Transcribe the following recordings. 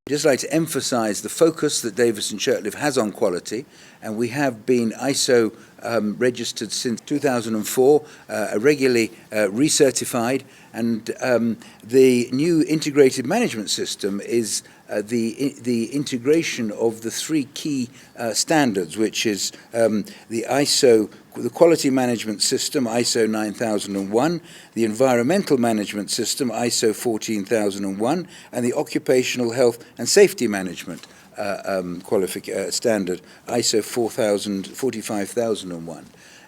I'd just like to emphasize the focus that Davis and Shirtliff has on quality, and we have been ISO registered since 2004, regularly recertified, and the new integrated management system is the integration of the three key standards, which is the ISO, the quality management system, ISO 9001, the environmental management system, ISO 14001, and the occupational health and safety management standard, ISO 45001.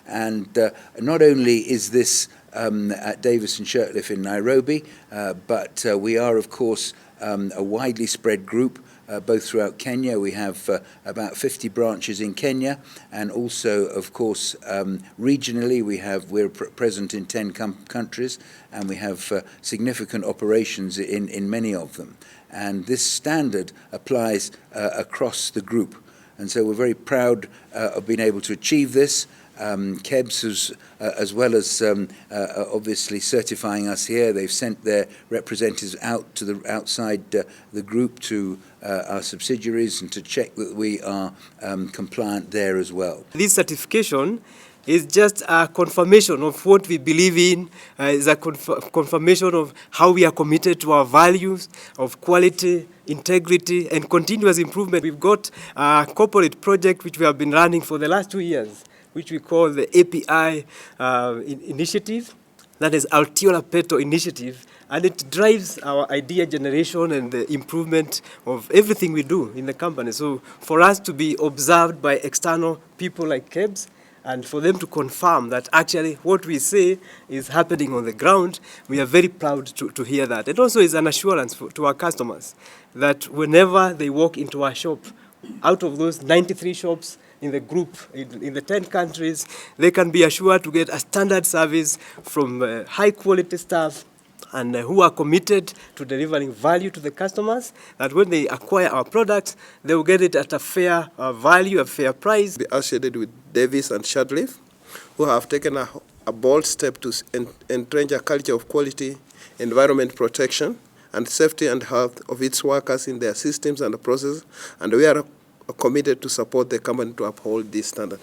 And not only is this at Davis and Shirtliff in Nairobi, but we are, of course, a widely spread group, both throughout Kenya. We have about 50 branches in Kenya, and also, of course, regionally we're present in 10 countries, and we have significant operations in many of them. And this standard applies across the group. And so we're very proud of being able to achieve this. KEBS, as well as obviously certifying us here, they've sent their representatives out to the outside the group to our subsidiaries and to check that we are compliant there as well. This certification is just a confirmation of what we believe in, is a confirmation of how we are committed to our values of quality, integrity, and continuous improvement. We've got a corporate project which we have been running for the last 2 years, which we call the API initiative, that is Altiola Peto initiative, and it drives our idea generation and the improvement of everything we do in the company. So for us to be observed by external people like KEBS, and for them to confirm that actually what we say is happening on the ground, we are very proud to hear that. It also is an assurance to our customers that whenever they walk into our shop, out of those 93 shops in the group, in the 10 countries, they can be assured to get a standard service from high quality staff and who are committed to delivering value to the customers, that when they acquire our products, they will get it at a fair value, a fair price. Be associated with Davis and Shirtliff, who have taken a bold step to entrench a culture of quality, environment protection, and safety and health of its workers in their systems and processes, and we are committed to support the company to uphold this standard.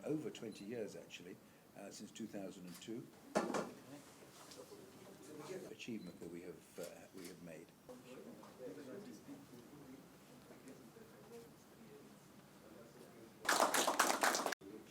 Over 20 years, actually, since 2002. Achievement that we have